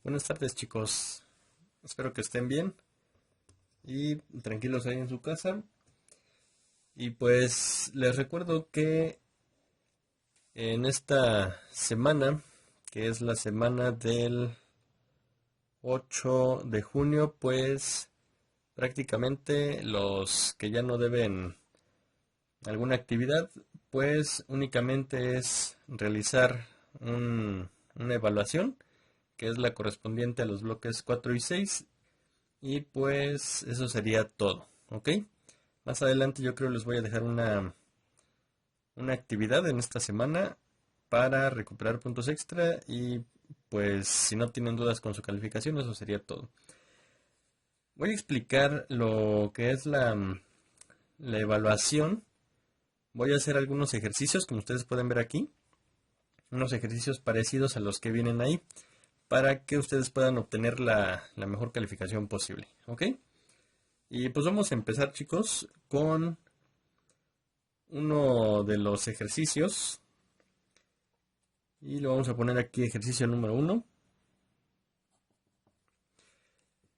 Buenas tardes, chicos. Espero que estén bien y tranquilos ahí en su casa. Y pues les recuerdo que en esta semana, que es la semana del 8 de junio, pues prácticamente los que ya no deben alguna actividad, pues únicamente es realizar una evaluación, que es la correspondiente a los bloques 4 y 6. Y pues eso sería todo, ¿ok? Más adelante yo creo les voy a dejar una actividad en esta semana para recuperar puntos extra y pues si no tienen dudas con su calificación, eso sería todo. Voy a explicar lo que es la evaluación. Voy a hacer algunos ejercicios, como ustedes pueden ver aquí, unos ejercicios parecidos a los que vienen ahí, para que ustedes puedan obtener la mejor calificación posible, ¿ok? Y pues vamos a empezar, chicos, con uno de los ejercicios. Y lo vamos a poner aquí ejercicio número uno.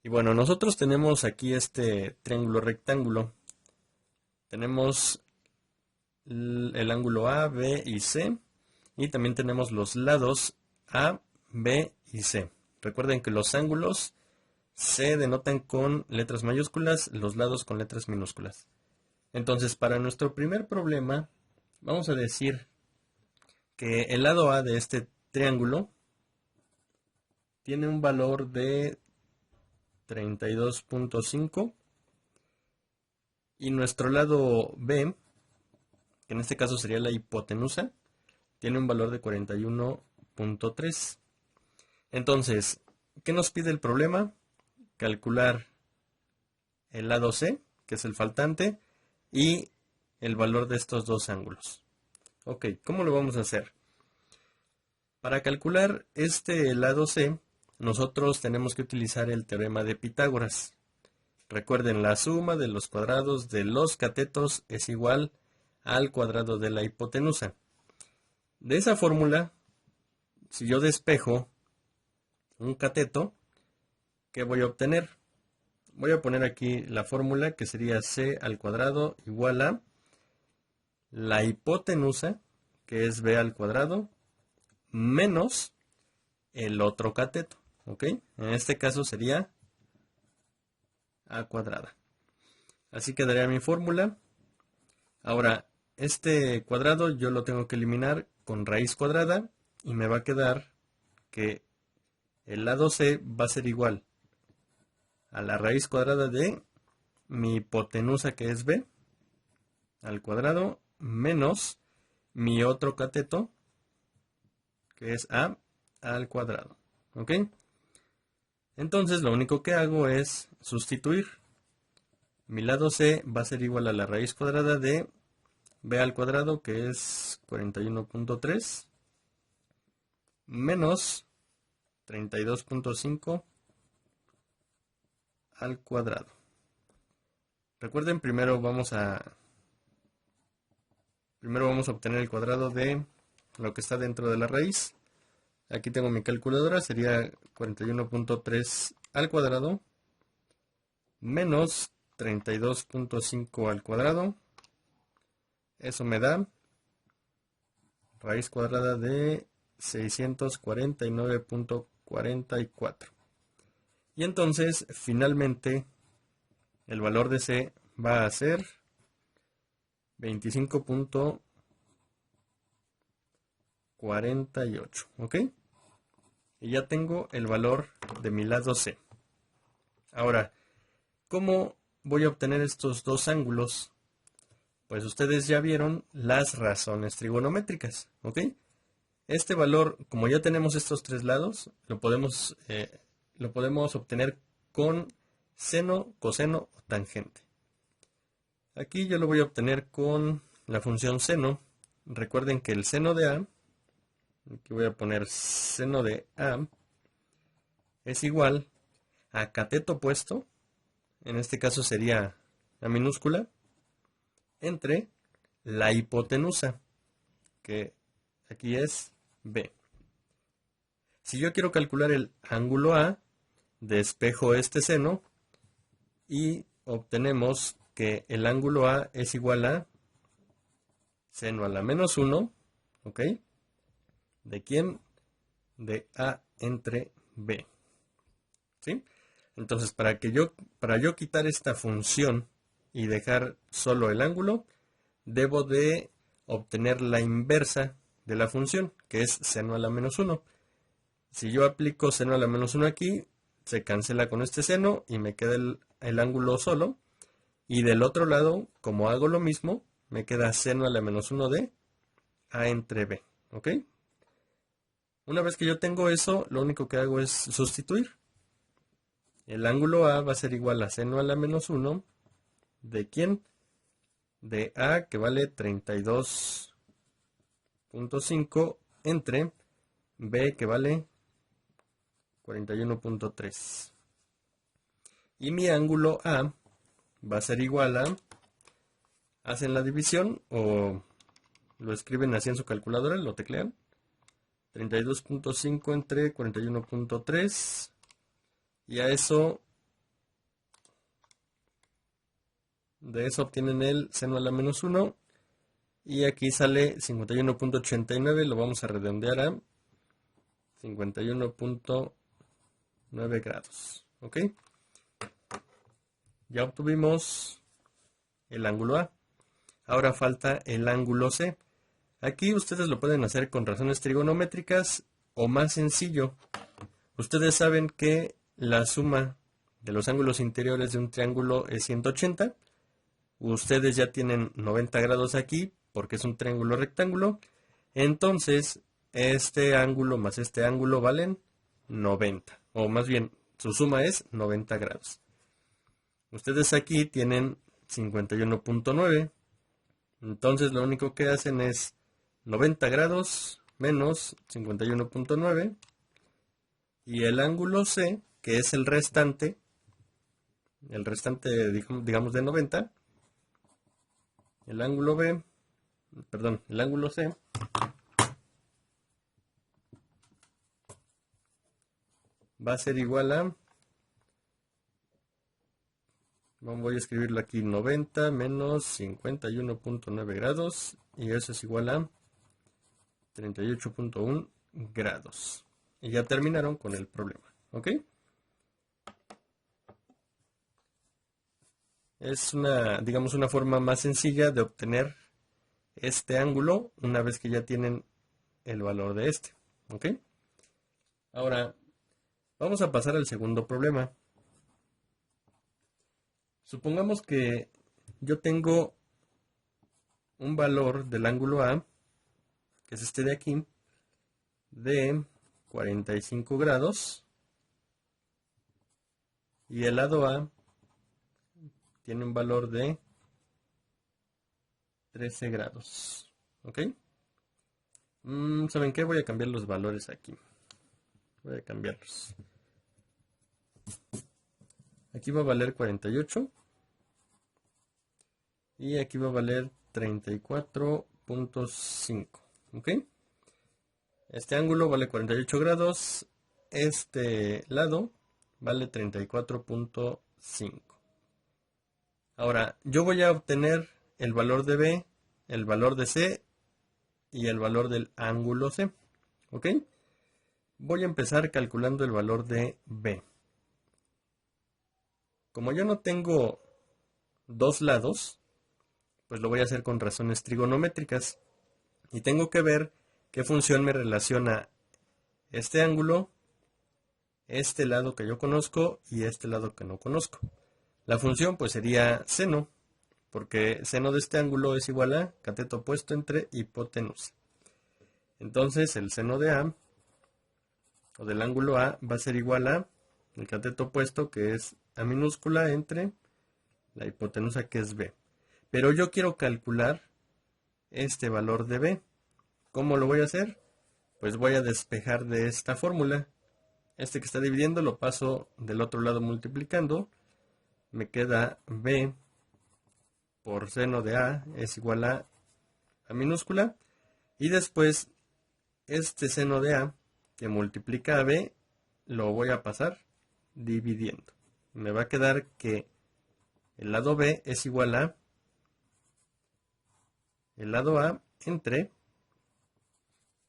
Y bueno, nosotros tenemos aquí este triángulo rectángulo. Tenemos el ángulo A, B y C. Y también tenemos los lados A, B y C. Recuerden que los ángulos se denotan con letras mayúsculas, los lados con letras minúsculas. Entonces, para nuestro primer problema, vamos a decir que el lado A de este triángulo tiene un valor de 32.5 y nuestro lado B, que en este caso sería la hipotenusa, tiene un valor de 41.3. Entonces, ¿qué nos pide el problema? Calcular el lado C, que es el faltante, y el valor de estos dos ángulos. Ok, ¿cómo lo vamos a hacer? Para calcular este lado C, nosotros tenemos que utilizar el teorema de Pitágoras. Recuerden, la suma de los cuadrados de los catetos es igual al cuadrado de la hipotenusa. De esa fórmula, si yo despejo un cateto, ¿qué voy a obtener? Voy a poner aquí la fórmula que sería c al cuadrado igual a la hipotenusa, que es b al cuadrado, menos el otro cateto. ¿Ok? En este caso sería a cuadrada. Así quedaría mi fórmula. Ahora, este cuadrado yo lo tengo que eliminar con raíz cuadrada y me va a quedar que el lado C va a ser igual a la raíz cuadrada de mi hipotenusa, que es B, al cuadrado, menos mi otro cateto, que es A, al cuadrado. ¿Ok? Entonces lo único que hago es sustituir. Mi lado C va a ser igual a la raíz cuadrada de B al cuadrado, que es 41.3, menos 32.5 al cuadrado. Recuerden, primero vamos a obtener el cuadrado de lo que está dentro de la raíz. Aquí tengo mi calculadora, sería 41.3 al cuadrado menos 32.5 al cuadrado. Eso me da raíz cuadrada de 649.44. Y entonces, finalmente, el valor de C va a ser 25.48. ¿Ok? Y ya tengo el valor de mi lado C. Ahora, ¿cómo voy a obtener estos dos ángulos? Pues ustedes ya vieron las razones trigonométricas, ¿ok? Este valor, como ya tenemos estos tres lados, lo podemos obtener con seno, coseno o tangente. Aquí yo lo voy a obtener con la función seno. Recuerden que el seno de A, aquí voy a poner seno de A, es igual a cateto opuesto, en este caso sería la minúscula, entre la hipotenusa, que aquí es B. Si yo quiero calcular el ángulo A, despejo este seno y obtenemos que el ángulo A es igual a seno a la menos 1, ¿ok? ¿De quién? De A entre B, ¿sí? Entonces, para yo quitar esta función y dejar solo el ángulo, debo de obtener la inversa de la función, que es seno a la menos 1. Si yo aplico seno a la menos 1 aquí, se cancela con este seno y me queda el ángulo solo. Y del otro lado, como hago lo mismo, me queda seno a la menos 1 de A entre B, ¿ok? Una vez que yo tengo eso, lo único que hago es sustituir. El ángulo A va a ser igual a seno a la menos 1 de ¿quién? De A, que vale 32.5 entre B, que vale 41.3. Y mi ángulo A va a ser igual a, hacen la división o lo escriben así en su calculadora, lo teclean, 32.5 entre 41.3, y a eso, de eso obtienen el seno a la menos 1, y aquí sale 51.89, lo vamos a redondear a 51.9 grados, ¿ok? Ya obtuvimos el ángulo A. Ahora falta el ángulo C. Aquí ustedes lo pueden hacer con razones trigonométricas o más sencillo. Ustedes saben que la suma de los ángulos interiores de un triángulo es 180. Ustedes ya tienen 90 grados aquí porque es un triángulo rectángulo. Entonces, este ángulo más este ángulo valen 90. O más bien, su suma es 90 grados. Ustedes aquí tienen 51.9. Entonces, lo único que hacen es 90 grados menos 51.9. Y el ángulo C, que es el restante digamos de 90, el ángulo C va a ser igual a, voy a escribirlo aquí, 90 menos 51.9 grados, y eso es igual a 38.1 grados. Y ya terminaron con el problema, ¿ok? Es digamos, una forma más sencilla de obtener este ángulo una vez que ya tienen el valor de este, ¿ok? Ahora, vamos a pasar al segundo problema. Supongamos que yo tengo un valor del ángulo A, que es este de aquí, de 45 grados, y el lado A tiene un valor de 13 grados, ¿ok? ¿Saben qué? Voy a cambiar los valores aquí. Voy a cambiarlos. Aquí va a valer 48 y aquí va a valer 34.5, ¿ok? Este ángulo vale 48 grados, este lado vale 34.5. Ahora, yo voy a obtener el valor de B, el valor de C y el valor del ángulo C, ¿ok? Voy a empezar calculando el valor de B. Como yo no tengo dos lados, pues lo voy a hacer con razones trigonométricas. Y tengo que ver qué función me relaciona este ángulo, este lado que yo conozco y este lado que no conozco. La función pues sería seno, porque seno de este ángulo es igual a cateto opuesto entre hipotenusa. Entonces el seno de A, o del ángulo A, va a ser igual a el cateto opuesto, que es A minúscula, entre la hipotenusa, que es B. Pero yo quiero calcular este valor de B. ¿Cómo lo voy a hacer? Pues voy a despejar de esta fórmula. Este que está dividiendo lo paso del otro lado multiplicando. Me queda B por seno de A es igual a minúscula. Y después este seno de A que multiplica a B lo voy a pasar dividiendo. Me va a quedar que el lado B es igual a el lado A entre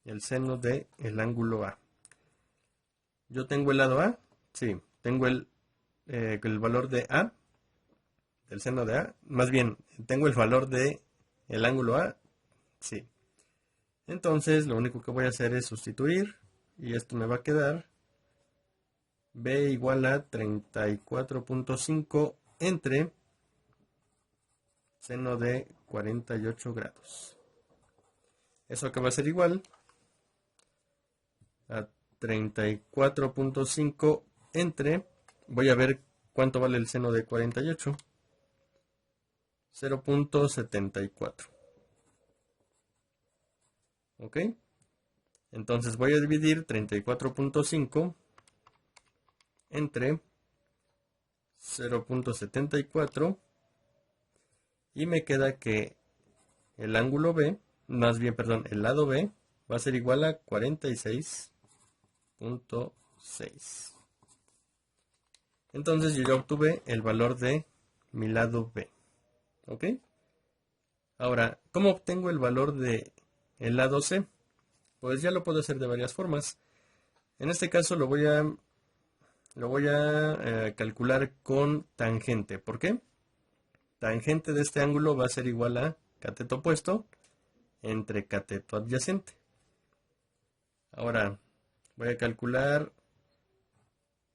el seno del ángulo A. Yo tengo el lado A, sí, tengo el valor de A, del seno de A, más bien, tengo el valor de el ángulo A, sí. Entonces, lo único que voy a hacer es sustituir, y esto me va a quedar B igual a 34.5 entre seno de 48 grados. Eso que va a ser igual a 34.5 entre, voy a ver cuánto vale el seno de 48, 0.74. ¿Ok? Entonces voy a dividir 34.5 entre 0.74 y me queda que el ángulo B, más bien, perdón, el lado B va a ser igual a 46.6. Entonces yo ya obtuve el valor de mi lado B. ¿Ok? Ahora, ¿cómo obtengo el valor de el lado C? Pues ya lo puedo hacer de varias formas. En este caso lo voy a calcular con tangente. ¿Por qué? Tangente de este ángulo va a ser igual a cateto opuesto entre cateto adyacente. Ahora voy a calcular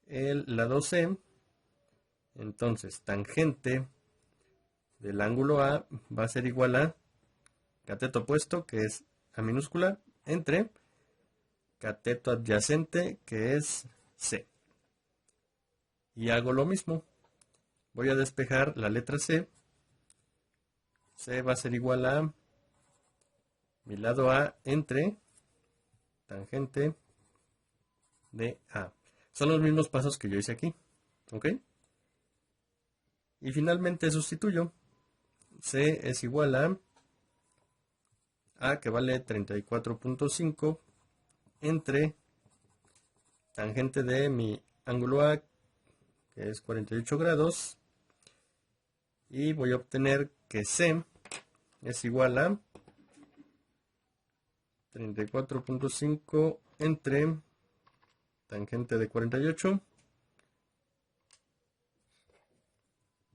el lado C. Entonces, tangente del ángulo A va a ser igual a cateto opuesto, que es A minúscula, entre cateto adyacente, que es C. Y hago lo mismo. Voy a despejar la letra C. C va a ser igual a mi lado A entre tangente de A. Son los mismos pasos que yo hice aquí. ¿Ok? Y finalmente sustituyo. C es igual a que vale 34.5 entre tangente de mi ángulo A, que es 48 grados. Y voy a obtener que C es igual a 34.5 entre tangente de 48.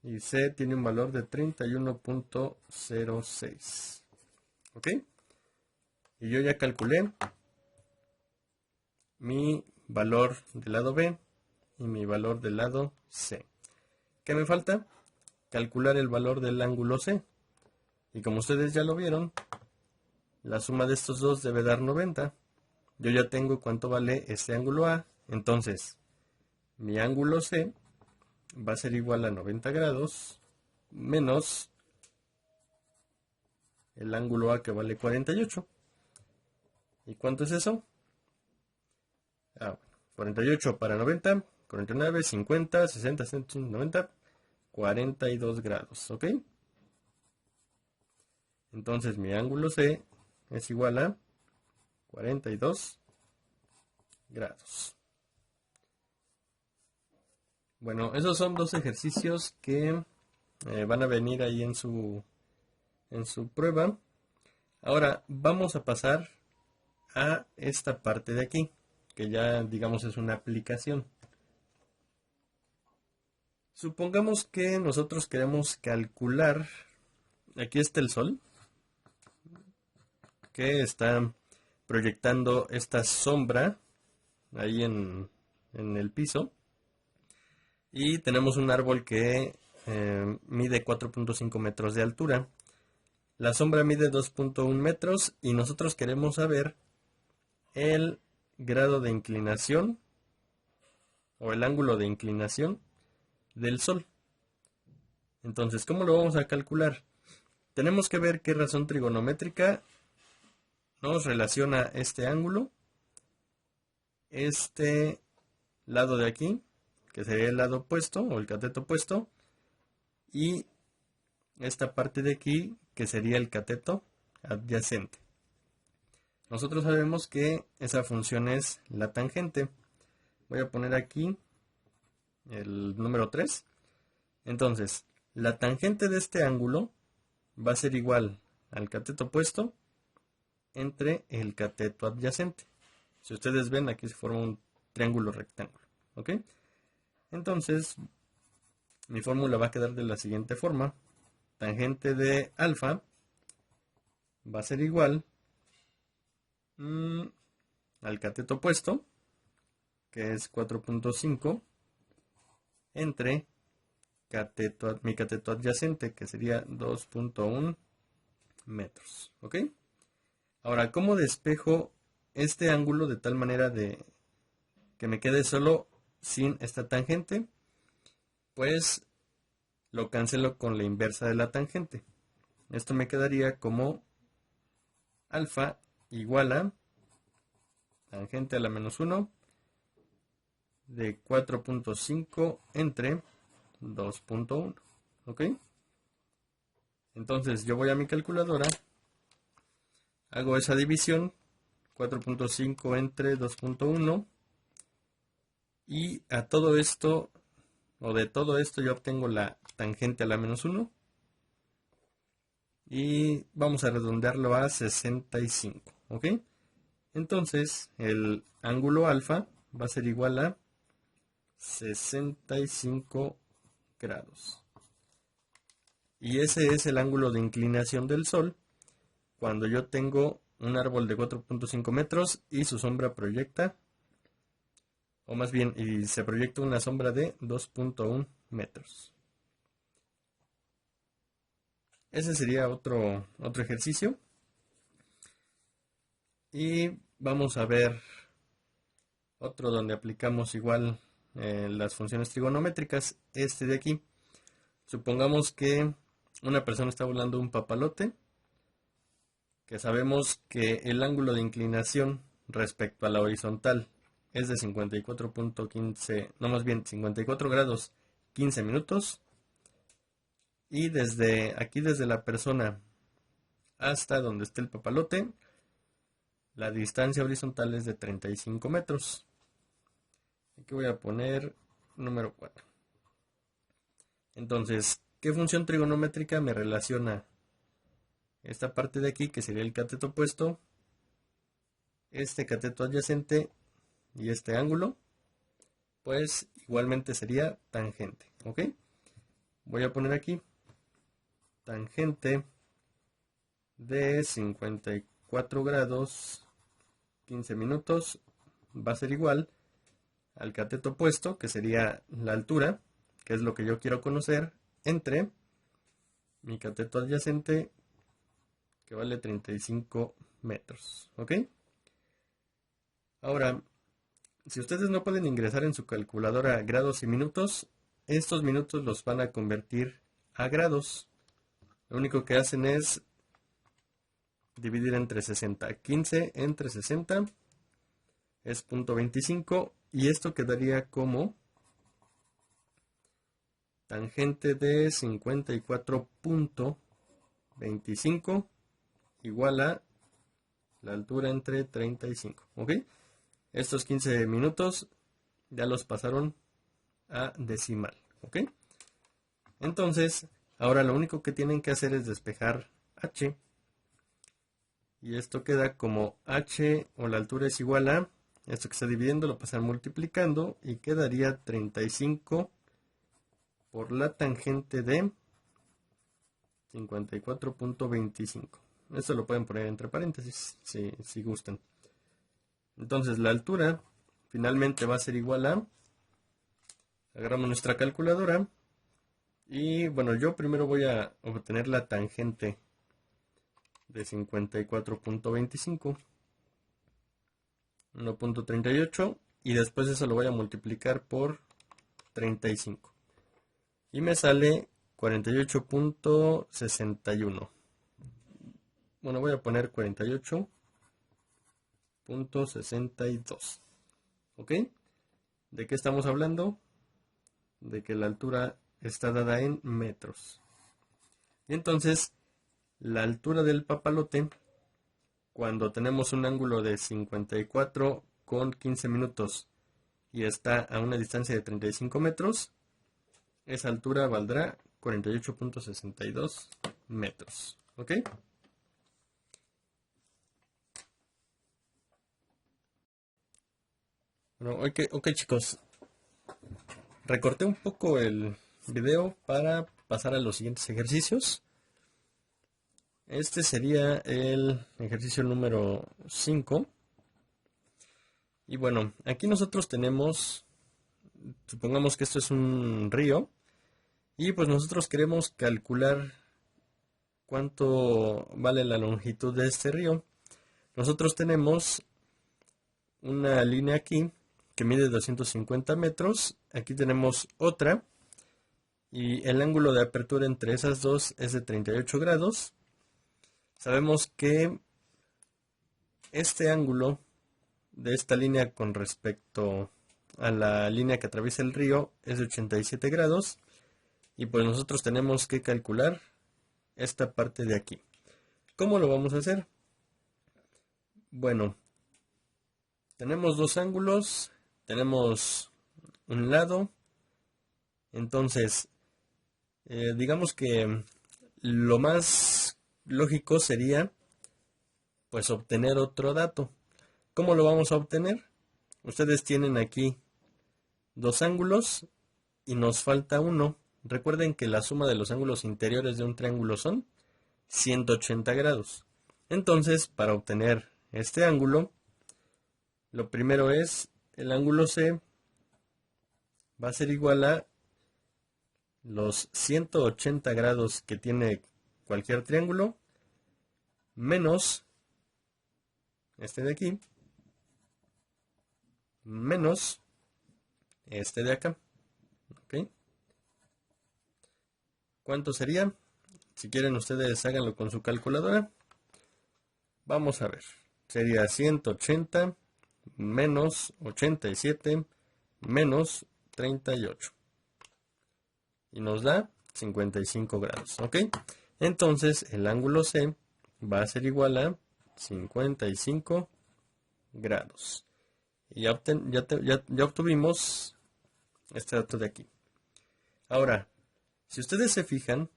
Y C tiene un valor de 31.06. ¿Ok? Y yo ya calculé mi valor del lado B y mi valor del lado C. ¿Qué me falta? Calcular el valor del ángulo C. Y como ustedes ya lo vieron, la suma de estos dos debe dar 90. Yo ya tengo cuánto vale este ángulo A. Entonces, mi ángulo C va a ser igual a 90 grados menos el ángulo A, que vale 48. ¿Y cuánto es eso? 48 para 90, 49, 50, 60, 70, 90, 42 grados. ¿Ok? Entonces mi ángulo C es igual a 42 grados. Bueno, esos son dos ejercicios que van a venir ahí en su prueba. Ahora vamos a pasar a esta parte de aquí, que ya digamos es una aplicación. Supongamos que nosotros queremos calcular, aquí está el sol, que está proyectando esta sombra ahí en el piso, y tenemos un árbol que mide 4.5 metros de altura. La sombra mide 2.1 metros y nosotros queremos saber el grado de inclinación o el ángulo de inclinación del sol. Entonces, ¿cómo lo vamos a calcular? Tenemos que ver qué razón trigonométrica nos relaciona este ángulo, este lado de aquí, que sería el lado opuesto o el cateto opuesto, y esta parte de aquí, que sería el cateto adyacente. Nosotros sabemos que esa función es la tangente. Voy a poner aquí el número 3. Entonces, la tangente de este ángulo va a ser igual al cateto opuesto entre el cateto adyacente. Si ustedes ven, aquí se forma un triángulo rectángulo. ¿Ok? Entonces, mi fórmula va a quedar de la siguiente forma. Tangente de alfa va a ser igual al cateto opuesto, que es 4.5, entre mi cateto adyacente, que sería 2.1 metros. ¿Ok? Ahora, ¿cómo despejo este ángulo de tal manera de que me quede solo sin esta tangente? Pues lo cancelo con la inversa de la tangente. Esto me quedaría como alfa igual a tangente a la menos 1 de 4.5 entre 2.1. ¿Ok? Entonces yo voy a mi calculadora, hago esa división, 4.5 entre 2.1, y a todo esto, o de todo esto, yo obtengo la tangente a la menos 1, y vamos a redondearlo a 65. ¿Ok? Entonces el ángulo alfa va a ser igual a 65 grados. Y ese es el ángulo de inclinación del Sol cuando yo tengo un árbol de 4.5 metros y su sombra proyecta, o más bien, y se proyecta una sombra de 2.1 metros. Ese sería otro ejercicio. Y vamos a ver otro donde aplicamos igual las funciones trigonométricas. Este de aquí. Supongamos que una persona está volando un papalote, que sabemos que el ángulo de inclinación respecto a la horizontal es de 54.15, no, más bien 54 grados 15 minutos. Y desde aquí, desde la persona hasta donde esté el papalote, la distancia horizontal es de 35 metros. Aquí voy a poner número 4. Entonces, ¿qué función trigonométrica me relaciona esta parte de aquí, que sería el cateto opuesto, este cateto adyacente y este ángulo? Pues igualmente sería tangente. ¿Ok? Voy a poner aquí tangente de 54 grados 15 minutos va a ser igual al cateto opuesto, que sería la altura, que es lo que yo quiero conocer, entre mi cateto adyacente, que vale 35 metros. ¿Ok? Ahora, si ustedes no pueden ingresar en su calculadora grados y minutos, estos minutos los van a convertir a grados. Lo único que hacen es dividir entre 60. 15 entre 60 es 0.25, y esto quedaría como tangente de 54.25 igual a la altura entre 35. ¿Ok? Estos 15 minutos ya los pasaron a decimal. ¿Ok? Entonces, ahora lo único que tienen que hacer es despejar h. Y esto queda como h, o la altura es igual a, esto que está dividiendo lo pasan multiplicando, y quedaría 35 por la tangente de 54.25. Esto lo pueden poner entre paréntesis si gustan. Entonces la altura finalmente va a ser igual a, agarramos nuestra calculadora, y bueno, yo primero voy a obtener la tangente de 54.25, 1.38, y después eso lo voy a multiplicar por 35 y me sale 48.61. Bueno, voy a poner 48.62. ¿Ok? ¿De qué estamos hablando? De que la altura está dada en metros. Y entonces, la altura del papalote cuando tenemos un ángulo de 54 con 15 minutos y está a una distancia de 35 metros, esa altura valdrá 48.62 metros. ¿Ok? Bueno, ok chicos, recorté un poco el video para pasar a los siguientes ejercicios. Este sería el ejercicio número 5. Y bueno, aquí nosotros tenemos, supongamos que esto es un río, y pues nosotros queremos calcular cuánto vale la longitud de este río. Nosotros tenemos una línea aquí que mide 250 metros, aquí tenemos otra, y el ángulo de apertura entre esas dos es de 38 grados. Sabemos que este ángulo de esta línea con respecto a la línea que atraviesa el río es de 87 grados, y pues nosotros tenemos que calcular esta parte de aquí. ¿Cómo lo vamos a hacer? Bueno, tenemos dos ángulos, tenemos un lado, entonces digamos que lo más lógico sería pues obtener otro dato. ¿Cómo lo vamos a obtener? Ustedes tienen aquí dos ángulos y nos falta uno. Recuerden que la suma de los ángulos interiores de un triángulo son 180 grados. Entonces, para obtener este ángulo, lo primero es el ángulo C va a ser igual a los 180 grados que tiene cualquier triángulo menos este de aquí menos este de acá. ¿Ok? ¿Cuánto sería? Si quieren ustedes háganlo con su calculadora. Vamos a ver. Sería 180 menos 87 menos 38. Y nos da 55 grados. ¿Ok? Entonces el ángulo C va a ser igual a 55 grados. Y ya obtuvimos este dato de aquí. Ahora, si ustedes se fijan,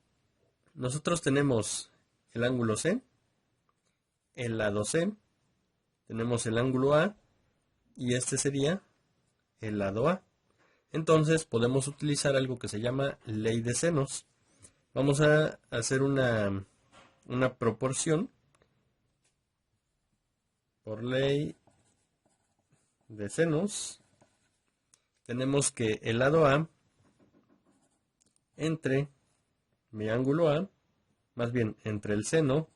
nosotros tenemos el ángulo C, el lado C, tenemos el ángulo A y este sería el lado A. Entonces podemos utilizar algo que se llama ley de senos. Vamos a hacer una proporción por ley de senos. Tenemos que el lado A entre mi ángulo A, más bien entre el seno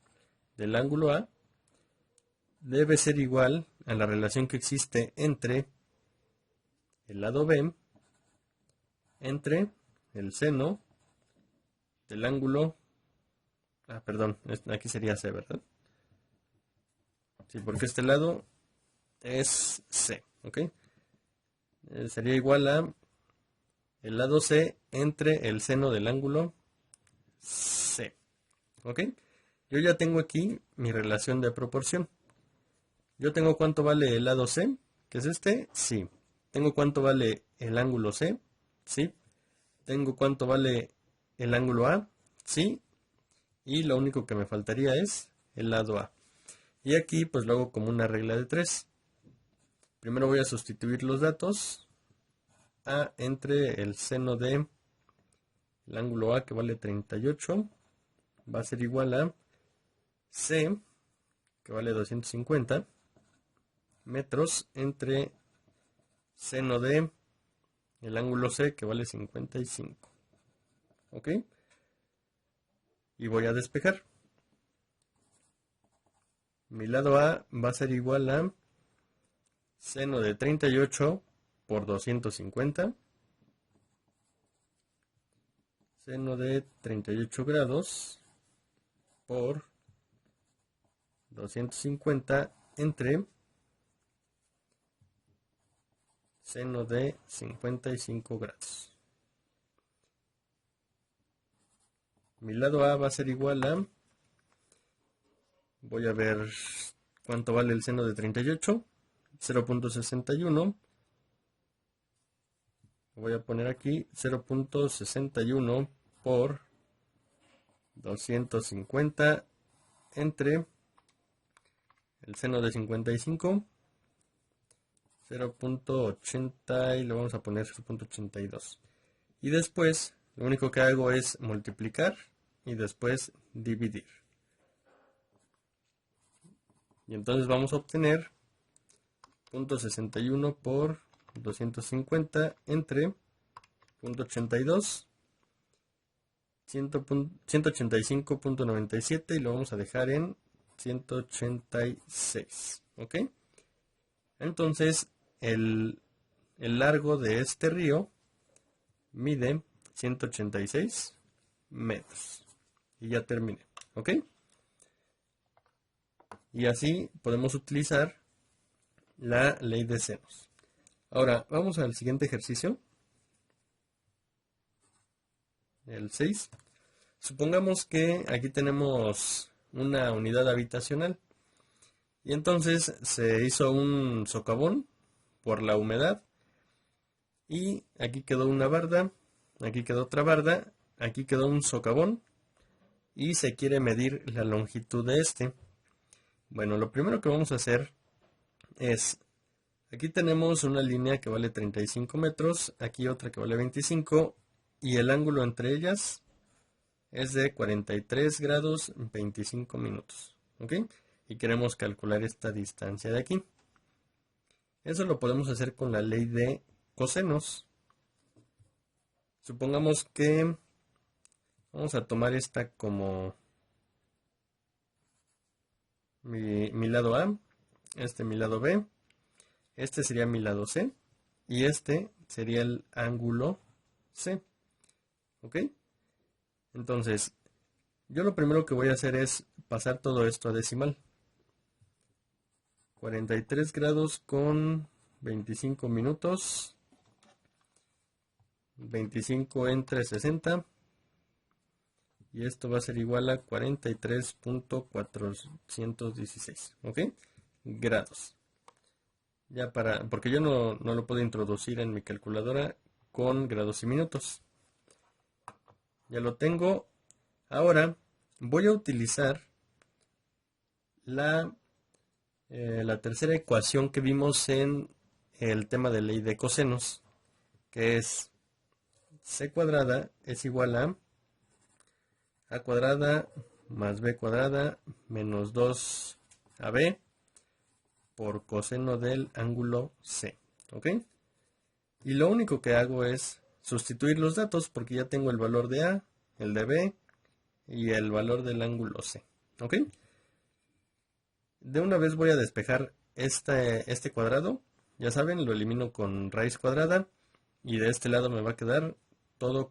del ángulo A, debe ser igual a la relación que existe entre el lado B entre el seno del ángulo, perdón, aquí sería C, ¿verdad? Sí, porque este lado es C, ¿ok? Sería igual a el lado C entre el seno del ángulo C, ¿ok? Yo ya tengo aquí mi relación de proporción. Yo tengo cuánto vale el lado C, que es este, sí. Tengo cuánto vale el ángulo C, sí. Tengo cuánto vale el ángulo A, sí. Y lo único que me faltaría es el lado A. Y aquí pues lo hago como una regla de 3. Primero voy a sustituir los datos. A entre el seno de el ángulo A, que vale 38, va a ser igual a C, que vale 250 metros, entre seno de el ángulo C, que vale 55. ¿Ok? Y voy a despejar. Mi lado A va a ser igual a seno de 38 por 250. Seno de 38 grados por 250 entre seno de 55 grados. Mi lado A va a ser igual a, voy a ver ¿Cuánto vale el seno de 38? 0.61. Voy a poner aquí 0.61 por 250 entre el seno de 55, 0.80 y le vamos a poner 0.82. Y después lo único que hago es multiplicar y después dividir. Y entonces vamos a obtener 0.61 por 250 entre 0.82, 185.97 y lo vamos a dejar en 186. ¿Ok? Entonces el largo de este río mide 186 metros. Y ya terminé. ¿Ok? Y así podemos utilizar la ley de senos. Ahora, vamos al siguiente ejercicio. El 6. Supongamos que aquí tenemos una unidad habitacional. Y entonces se hizo un socavón por la humedad. Y aquí quedó una barda. Aquí quedó otra barda. Aquí quedó un socavón. Y se quiere medir la longitud de este. Bueno, lo primero que vamos a hacer es, aquí tenemos una línea que vale 35 metros, aquí otra que vale 25, y el ángulo entre ellas es de 43 grados 25 minutos, ¿ok? Y queremos calcular esta distancia de aquí. Eso lo podemos hacer con la ley de cosenos. Supongamos que vamos a tomar esta como mi lado A, este mi lado B, este sería mi lado C y este sería el ángulo C. ¿Ok? Entonces, yo lo primero que voy a hacer es pasar todo esto a decimal. 43 grados con 25 minutos. 25 entre 60. Y esto va a ser igual a 43.416. ¿Ok? Grados. Ya porque yo no lo puedo introducir en mi calculadora con grados y minutos. Ya lo tengo. Ahora voy a utilizar la tercera ecuación que vimos en el tema de ley de cosenos, que es c cuadrada es igual a cuadrada más b cuadrada menos 2ab por coseno del ángulo C. ¿Ok? Y lo único que hago es sustituir los datos porque ya tengo el valor de A, el de B y el valor del ángulo C. ¿Ok? De una vez voy a despejar este cuadrado. Ya saben, lo elimino con raíz cuadrada. Y de este lado me va a quedar todo